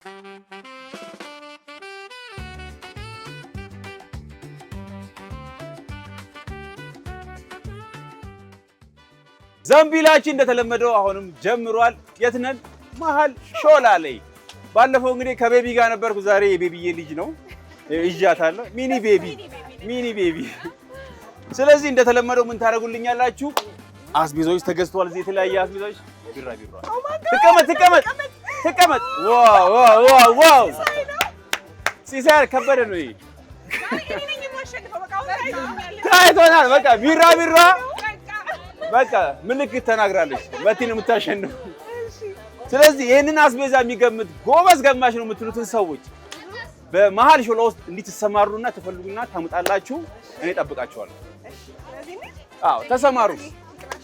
ዘንቢላችን እንደተለመደው አሁንም ጀምሯል። የት ነን? መሀል ሾላ ላይ። ባለፈው እንግዲህ ከቤቢ ጋር ነበርኩ። ዛሬ የቤቢዬ ልጅ ነው ይዣታለሁ። ሚኒ ቤቢ። ስለዚህ እንደተለመደው ምን ታደርጉልኛላችሁ? አስቤዛዎች ተገዝተዋል። እዚህ የተለያየ አስቤዛዎች ቢራቢሮ። ተቀመጥ። ዋው ሲሳር ከበደ ነው ይሄ። ታይቶናል። በቃ ቢራቢሮ በቃ ምልክት ተናግራለች። መቲን የምታሸንፍ። ስለዚህ ይሄንን አስቤዛ የሚገምት ጎበዝ ገማሽ ነው የምትሉትን ሰዎች በመሀል ሾላ ውስጥ እንድትሰማሩና ተፈልጉና ታምጣላችሁ። እኔ እጠብቃችኋለሁ። አዎ ተሰማሩ።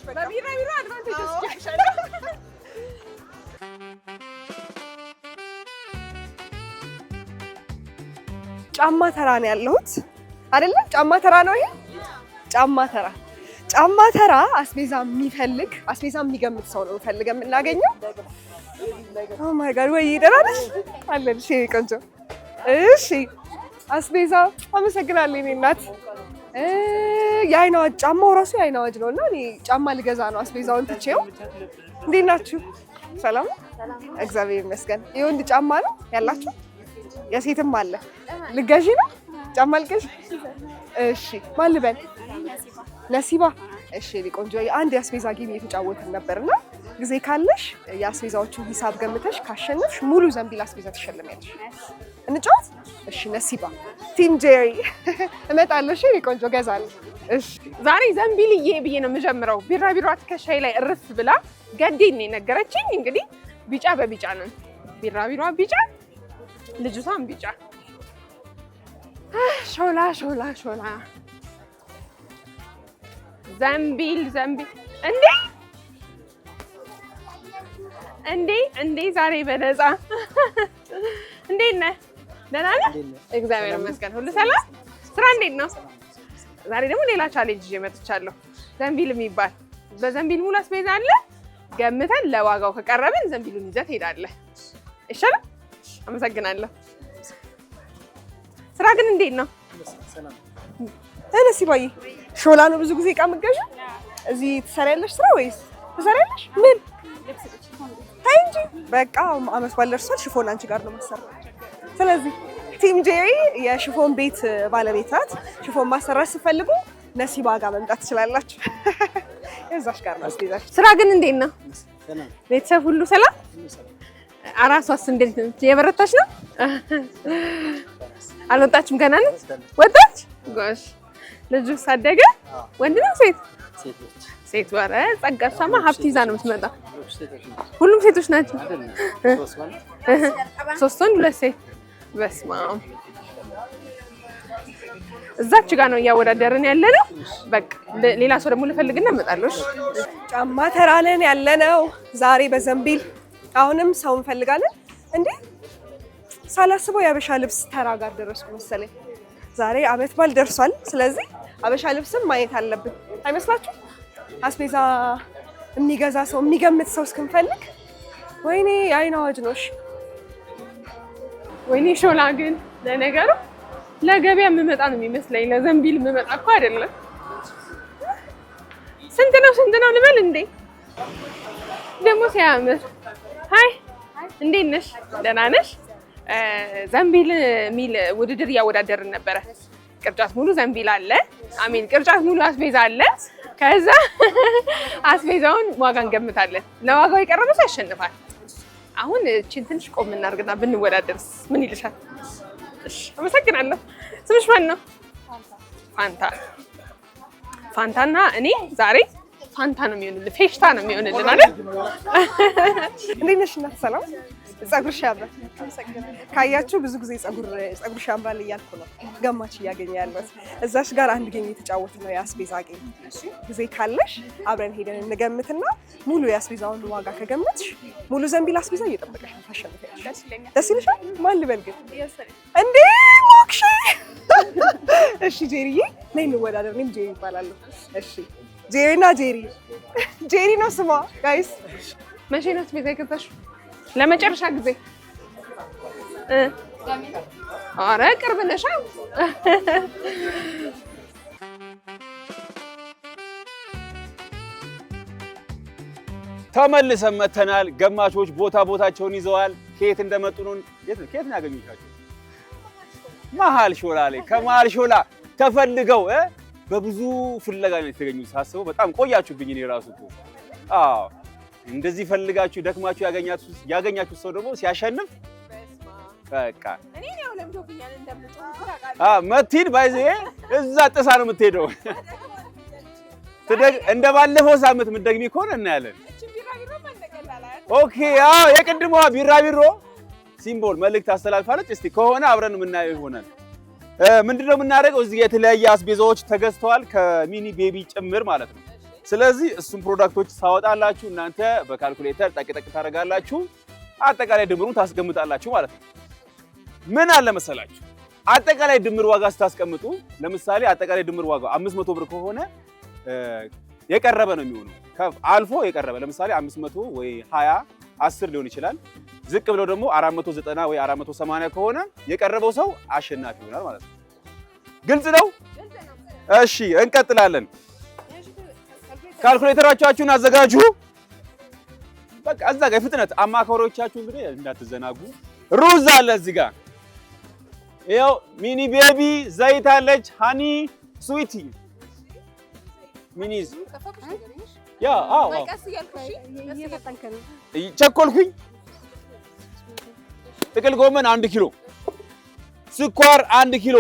በቢራቢሮ አድቫንቴጅ ወስጃለሁ። ጫማ ተራ ነው ያለሁት አይደለ? ጫማ ተራ ነው ይሄ። ጫማ ተራ አስቤዛ የሚፈልግ አስቤዛ የሚገምት ሰው ነው ፈልገን የምናገኘው። ኦ ማይ ጋድ ወይ ደራሽ አለልሽ ቆንጆ። እሺ አስቤዛ አመሰግናለሁ እኔ እናት። የአይን አዋጅ ጫማው ራሱ የአይን አዋጅ ነውና እኔ ጫማ ልገዛ ነው አስቤዛውን ትቼው። እንዴት ናችሁ? ሰላም እግዚአብሔር ይመስገን። የወንድ ጫማ ነው ያላችሁ? የሴትም አለ። ልገዢ ነው ጫማ ልገዢ? እሺ ማን ልበል? ነሲባ። እሺ ቆንጆ። አንድ የአስቤዛ ጌም እየተጫወትን ነበርና ጊዜ ካለሽ የአስቤዛዎቹን ሂሳብ ገምተሽ ካሸነፍሽ ሙሉ ዘንቢል አስቤዛ ትሸለሚያለሽ። እንጫወት? እሺ ነሲባ። ቲም ጄሪ እመጣለሁ። እሺ ቆንጆ ገዛለሁ። እሺ ዛሬ ዘንቢልዬ ብዬ ነው የምጀምረው። ቢራቢሮ ትከሻዬ ላይ እርፍ ብላ ገዴን ነገረችኝ። እንግዲህ ቢጫ በቢጫ ነን። ቢራቢሮ ቢጫ፣ ልጅቷም ቢጫ። ሾላ ዘንቢል እንዴ ዛሬ በነፃ እንዴት ነህ? ደህና ነህ? እግዚአብሔር ይመስገን ሁሉ ሰላም። ስራ እንዴት ነው? ዛሬ ደግሞ ሌላ ቻሌንጅ ይዤ መጥቻለሁ። ዘንቢል የሚባል በዘንቢል ሙሉ አስቤዛ አለ። ገምተን ለዋጋው ከቀረብን ዘንቢሉን ይዘህ ትሄዳለህ። ይሻላል? አመሰግናለሁ። ስራ ግን እንዴት ነው? እነሲ ባይ ሾላ ነው ብዙ ጊዜ ዕቃ የምትገዢው? እዚህ ትሰሪያለሽ ስራ ወይስ ትሰሪያለሽ? ምን ታይ እንጂ በቃ አመት በዓል ደርሷል። ሽፎን አንቺ ጋር ነው የማሰራው። ስለዚህ ቲም ጄሪ የሽፎን ቤት ባለቤት ናት። ሽፎን ማሰራት ስትፈልጉ ነሲባ ጋር መምጣት ትችላላችሁ። እዛሽ ጋር ነው አስቤዛሽ። ስራ ግን እንዴት ነው? ቤተሰብ ሁሉ ሰላም? አራሷስ እንዴት ነው? የበረታች ነው? አልወጣችም ገና ነው? ወጣች? ጎሽ። ልጁ ሳደገ? ወንድ ነው ሴት? ሴት። ወረ ጸጋሻማ ሀብት ይዛ ነው የምትመጣው። ሁሉም ሴቶች ናቸው? 3 ወንድ 2 ሴት። በስመ አብ። እዛች ጋር ነው እያወዳደርን ያለነው። በቃ ሌላ ሰው ደግሞ ልፈልግና እመጣለሁ። ጫማ ተራ ነን ያለነው ዛሬ በዘንቢል። አሁንም ሰው እንፈልጋለን። እንዴ ሳላስበው የአበሻ ልብስ ተራ ጋር ደረስኩ መሰለኝ። ዛሬ አመት በዓል ደርሷል። ስለዚህ አበሻ ልብስም ማየት አለብን አይመስላችሁ? አስቤዛ የሚገዛ ሰው የሚገምት ሰው እስክንፈልግ። ወይኔ የአይን አዋጅ ነው። እሺ ወይኔ ሾላ ግን ለነገሩ ለገበያ የምመጣ ነው የሚመስለኝ። ለዘንቢል የምመጣ እኮ አይደለም። ስንት ነው ልበል እንዴ? ደግሞ ሲያምር። ሃይ እንዴት ነሽ? ደህና ነሽ? ዘንቢል የሚል ውድድር እያወዳደርን ነበረ። ቅርጫት ሙሉ ዘንቢል አለ። ቅርጫት ሙሉ አስቤዛ አለ። ከዛ አስቤዛውን ዋጋ እንገምታለን። ለዋጋው የቀረበ ሰው ያሸንፋል። አሁን እቺን ትንሽ ቆም እናድርግና ብንወዳደርስ ምን ይልሻል? እሺ አመሰግናለሁ። ስምሽ ማን ነው? ፋንታና እኔ ዛሬ ፋንታ ነው የሚሆንልን፣ ፌሽታ ነው የሚሆንልን አይደል? እንዴት ነሽ እናት? ሰላም። ፀጉርሽ ያምራል። ካያችሁ ብዙ ጊዜ ፀጉርሽ ያምራል እያልኩ ነው ገማች እያገኘ ያለሁት። እዛሽ ጋር አንድ ጌም እየተጫወትን ነው፣ የአስቤዛ ጌም። ጊዜ ካለሽ አብረን ሄደን እንገምትና ሙሉ የአስቤዛውን ዋጋ ከገመትሽ ሙሉ ዘንቢል አስቤዛ እየጠበቀሽ ነው፣ ታሸንፊያለሽ። ደስ ይልሻል? ማን ልበል ግን? እንዴ ሞክሼ። እሺ ጄሪዬ ነይ እንወዳደር። እኔም ጄሪ እባላለሁ። እሺ ጄሪና ጄሪ ነው ስሟ። ጋይስ መቼ ነው አስቤዛ የገዛሽው ለመጨረሻ ጊዜ? ኧረ ቅርብ ነሽ። ተመልሰን መተናል። ገማቾች ቦታቸውን ይዘዋል። ከየት እንደመጡ ነው? ከየት ነው ያገኙታቸው? መሀል ሾላ ላይ ከመሀል ሾላ ተፈልገው በብዙ ፍለጋ ነው የተገኙት። ሳስበው በጣም ቆያችሁብኝ። እኔ ራሱ እኮ አዎ፣ እንደዚህ ፈልጋችሁ ደክማችሁ ያገኛችሁ ሰው ደግሞ ሲያሸንፍ በቃ እኔ ነው ለምዶብኛል እንደምትጮህ መቲን ባይዘ እዛ ጥሳ ነው የምትሄደው። እንደ ባለፈው ሳምንት የምትደግሚ ከሆነ እናያለን። ኦኬ አዎ፣ የቅድሟ ቢራቢሮ ሲምቦል መልእክት አስተላልፋለች። እስቲ ከሆነ አብረን የምናየው ይሆናል። ምንድነው የምናደርገው? እዚህ የተለያየ አስቤዛዎች ተገዝተዋል ከሚኒ ቤቢ ጭምር ማለት ነው። ስለዚህ እሱም ፕሮዳክቶች ታወጣላችሁ እናንተ በካልኩሌተር ጠቅጠቅ ታደርጋላችሁ፣ አጠቃላይ ድምሩን ታስቀምጣላችሁ ማለት ነው። ምን አለ መሰላችሁ፣ አጠቃላይ ድምር ዋጋ ስታስቀምጡ ለምሳሌ አጠቃላይ ድምር ዋጋው 500 ብር ከሆነ የቀረበ ነው የሚሆነው። አልፎ የቀረበ ለምሳሌ 500 ወይ 20 10 ሊሆን ይችላል። ዝቅ ብለው ደግሞ 490 ወይ 480 ከሆነ የቀረበው ሰው አሸናፊ ይሆናል ማለት ነው። ግልጽ ነው? እሺ እንቀጥላለን። ካልኩሌተራችሁን አዘጋጁ። በቃ እዛ ጋር ፍጥነት አማካሪዎቻችሁ እንግዲህ እንዳትዘናጉ። ሩዝ አለ እዚህ ጋር ይኸው፣ ሚኒ ቤቢ ዘይት አለች፣ ሃኒ ስዊቲ ሚኒዝ ያ አዎ ቸኮልኩኝ። ጥቅል ጎመን 1 ኪሎ፣ ስኳር 1 ኪሎ፣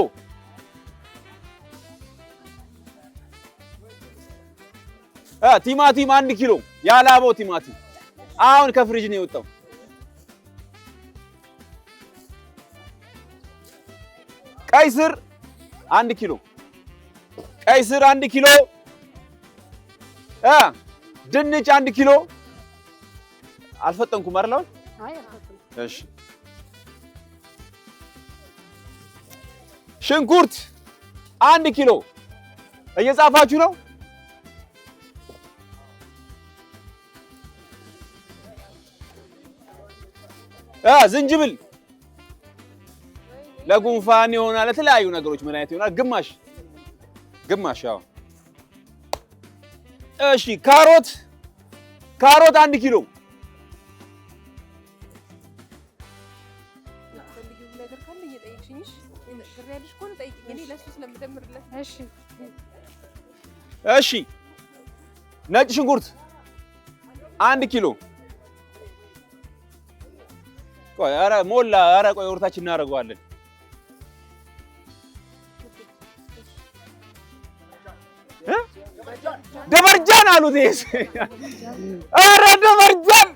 ቲማቲም 1 ኪሎ፣ ያላበው ቲማቲም አሁን ከፍሪጅ ነው የወጣው። ቀይ ስር 1 ኪሎ፣ ቀይ ስር 1 ኪሎ፣ ድንች 1 ኪሎ። አልፈጠንኩም አይደል? እሺ ሽንኩርት 1 ኪሎ። እየጻፋችሁ ነው? ዝንጅብል ለጉንፋን ይሆናል፣ ለተለያዩ ነገሮች ምን አይነት ይሆናል? ግማሽ ያው። እሺ ካሮት 1 ኪሎ። እሺ ነጭ ሽንኩርት 1 ኪሎ። ቆይ ኧረ ሞላ። ኧረ ቆይ ወርታችን እናደርገዋለን። ደበርጃን አሉት። ኧረ ደበርጃን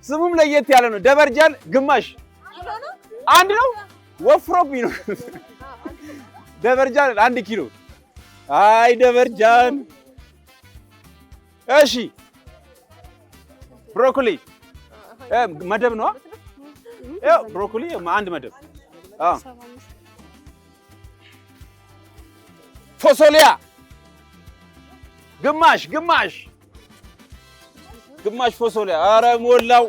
ስሙም ለየት ያለ ነው። ደበርጃን ግማሽ 1 ነው። ወፍሮብኝ ነው። ደበርጃን 1 ኪሎ። አይ ደበርጃን። እሺ ብሮኮሊ መደብ ነው። ያው ብሮኮሊ 1 መደብ። ፎሶሊያ ግማሽ ፎሶሊያ። ኧረ ሞላው።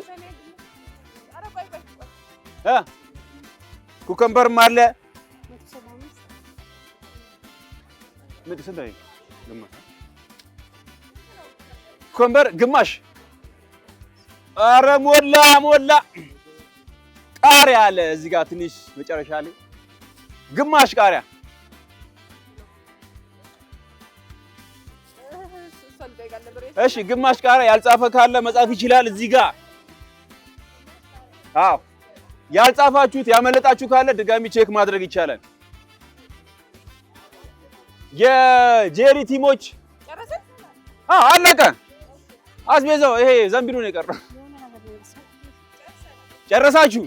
ኩከምበርም አለ። ኩከምበር ግማሽ። ኧረ ሞላ። ቃሪያ አለ እዚህ ጋር ትንሽ መጨረሻ ላይ ግማሽ ቃሪያ። እሺ ግማሽ ቃሪያ። ያልጻፈ ካለ መጻፍ ይችላል እዚህ ጋር። አዎ ያልጻፋችሁት ያመለጣችሁ ካለ ድጋሚ ቼክ ማድረግ ይቻላል። የጄሪ ቲሞች ጨረሰን? አለቀ። አስቤዛው ይሄ ዘንቢሉ ነው የቀረው። ጨረሳችሁ?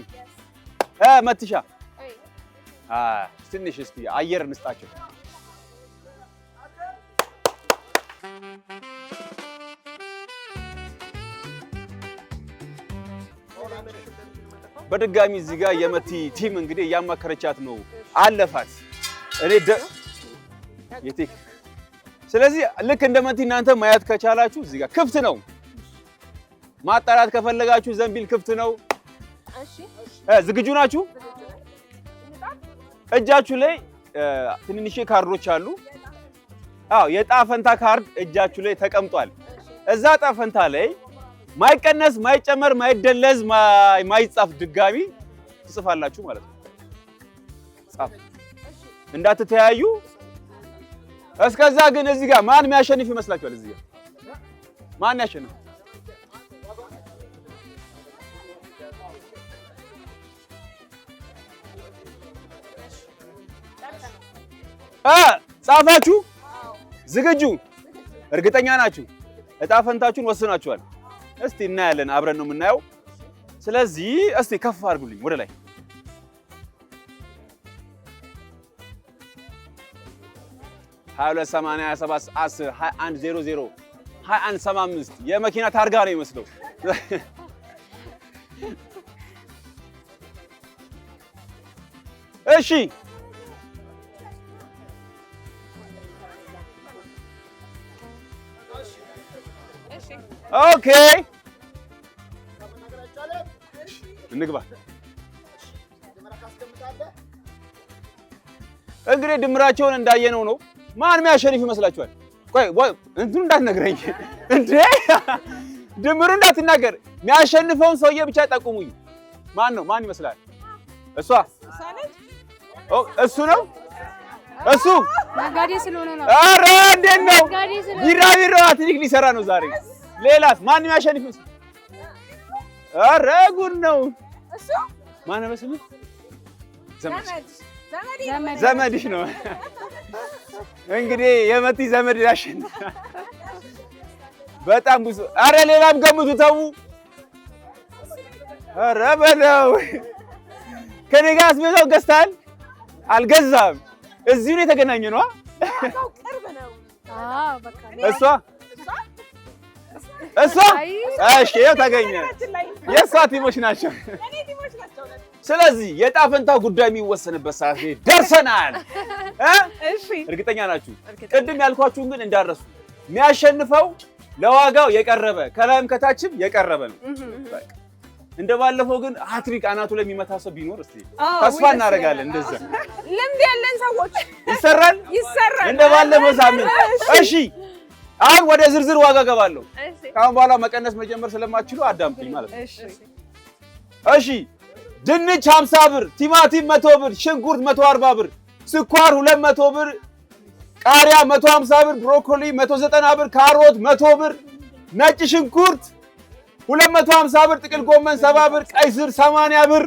መትሻ ትንሽ እስቲ አየር እንስጣቸው። በድጋሚ እዚህ ጋር የመቲ ቲም እንግዲህ እያማከረቻት ነው። አለፋት እኔ ስለዚህ ልክ እንደ መቲ እናንተ ማየት ከቻላችሁ እዚህ ጋር ክፍት ነው። ማጣራት ከፈለጋችሁ ዘንቢል ክፍት ነው። ዝግጁ ናችሁ? እጃችሁ ላይ ትንንሽ ካርዶች አሉ። አዎ የዕጣ ፈንታ ካርድ እጃችሁ ላይ ተቀምጧል። እዛ ዕጣ ፈንታ ላይ ማይቀነስ፣ ማይጨመር፣ ማይደለዝ፣ ማይጻፍ ድጋሚ ትጽፋላችሁ ማለት ነው። ጻፍ እንዳትተያዩ። እስከዛ ግን እዚህ ጋር ማን የሚያሸንፍ ይመስላችኋል? እዚህ ጋር ማን ያሸንፍ? ጻፋችሁ? ዝግጁ? እርግጠኛ ናችሁ? ዕጣ ፈንታችሁን ወስናችኋል? እስቲ እናያለን። አብረን ነው የምናየው። ስለዚህ እስቲ ከፍ አድርጉልኝ ወደ ላይ። ሀያ 27 10 21 00 21 75 የመኪና ታርጋ ነው የሚመስለው። እሺ ኦኬ እንግባ። እንግዲህ ድምራቸውን እንዳየነው ነው። ማን የሚያሸንፍ ይመስላችኋል? ቆይ እንትኑ እንዳትነግረኝ እንዴ! ድምሩ እንዳትናገር። የሚያሸንፈውን ሰውዬ ብቻ ጠቁሙኝ። ማን ነው? ማን ይመስላል? እሷ እሱ ነው? እሱ ነጋዴ ስለሆነ ነው። ኧረ እንዴት ነው? ቢራቢሮ አትሪክ ሊሰራ ነው ዛሬ። ሌላስ ማን የሚያሸንፍ ይመስላል? ኧረ ጉድ ነው። እሱ ማን ነው? በስሙ ዘመድሽ ነው። እንግዲህ የመቲ ዘመድ ያሸንፍ። በጣም ብዙ። ኧረ ሌላም ገምቱ ተው። ኧረ በለው። ከኔ ጋር አስቤዛው ገዝተሃል? አልገዛም። እዚሁ ነው የተገናኘ ነው። እሷ እሺ፣ ይኸው ተገኘ። የእሷ ቲሞች ናቸው። ስለዚህ የዕጣ ፈንታ ጉዳይ የሚወሰንበት ሰዓት ደርሰናል። እሺ እርግጠኛ ናችሁ? ቅድም ያልኳችሁን ግን እንዳረሱ። የሚያሸንፈው ለዋጋው የቀረበ ከላይም ከታችም የቀረበ ነው። እንደባለፈው ግን ሃትሪክ አናቱ ላይ የሚመታ ሰው ቢኖር እስቲ ተስፋ እናደርጋለን። እንደዛ ልምድ ያለን ሰዎች ይሰራል። እንደባለፈው ሳምንት። እሺ አሁን ወደ ዝርዝር ዋጋ ገባለሁ። ካሁን በኋላ መቀነስ መጀመር ስለማትችሉ አዳምጡኝ ማለት ነው። እሺ ድንች 50 ብር፣ ቲማቲም 100 ብር፣ ሽንኩርት 140 ብር፣ ስኳር 200 ብር፣ ቃሪያ 150 ብር፣ ብሮኮሊ 190 ብር፣ ካሮት 100 ብር፣ ነጭ ሽንኩርት 250 ብር፣ ጥቅል ጎመን 70 ብር፣ ቀይ ስር 80 ብር፣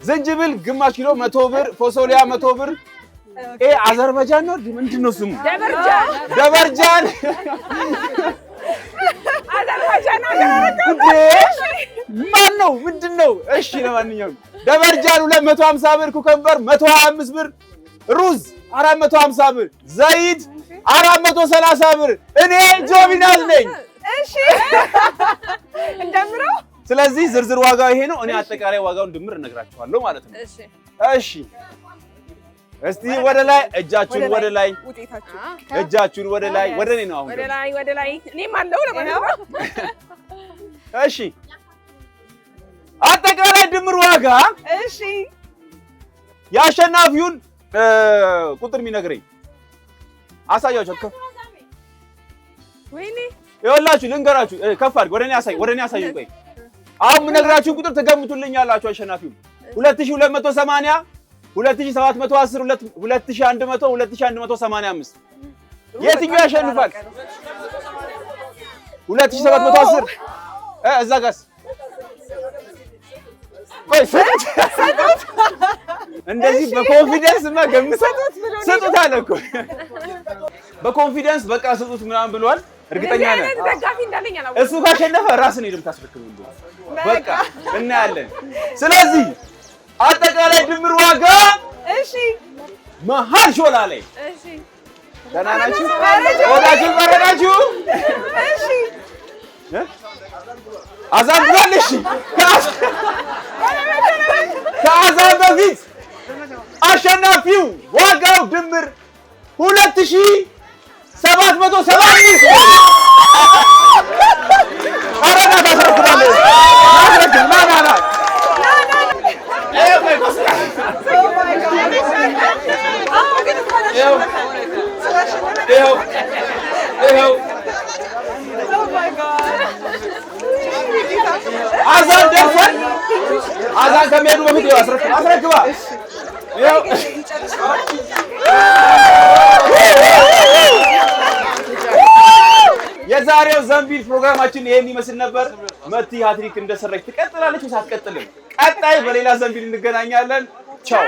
ዝንጅብል ግማሽ ኪሎ 100 ብር፣ ፎሶሊያ 100 ብር። አዘርባጃን ነው ምንድን ነው ስሙ? ደበርጃን አዘርባጃን ማን ነው? ምንድን ነው? እሺ ለማንኛውም ደበርጃን 250 ብር፣ ኩከምበር 125 ብር፣ ሩዝ 450 ብር፣ ዘይት 430 ብር። እኔ ጆቢናዝ ነኝ። እሺ እንደምረው። ስለዚህ ዝርዝር ዋጋው ይሄ ነው። እኔ አጠቃላይ ዋጋውን ድምር እነግራችኋለሁ ማለት ነው። እሺ እስቲ ወደ ላይ እጃችሁን ወደ ላይ፣ እጃችሁን ወደ ላይ። ወደ እኔ ነው አሁን። ወደ ላይ እኔም አለው ለማለት። እሺ አጠቃላይ ድምር ዋጋ። እሺ የአሸናፊውን ቁጥር የሚነግረኝ አሳያችሁ። ወይኔ ይኸውላችሁ ልንገራችሁ። ከፍ አድርግ። ወደ እኔ አሳይ፣ ወደ እኔ አሳዩ። ቆይ አሁን የምነግራችሁን ቁጥር ትገምቱልኛላችሁ። አሸናፊው 2280 2710 2100 2185 የትኛው ያሸንፋል? 2710 እዛ ጋርስ ቆይ ሰጡት። እንደዚህ በኮንፊደንስ ሰጡት አለ እኮ በኮንፊደንስ በቃ ሰጡት ምናምን ብሏል። እርግጠኛ ነኝ እሱ ካሸነፈ ራስን ሄደም ታስረክብልኝ። በቃ እናያለን። ስለዚህ አጠቃላይ ድምር ዋጋ እሺ መሀል ሾላ ላይ እሺ ደህና ናችሁ? ወዳችሁ በረዳችሁ? እሺ አዛን ብሏል። እሺ ከአዛን በፊት አሸናፊው ዋጋው ድምር 2775 አረና ታስረክባለህ። ና አዛን ደርሷል። አዛን ከመሄዱ በፊት አስረክባ። የዛሬው ዘንቢል ፕሮግራማችን ይሄን ይመስል ነበር። መቲ ሃትሪክ እንደሰራች ትቀጥላለች ወይስ አትቀጥልም? ቀጣይ በሌላ ዘንቢል እንገናኛለን። ቻው።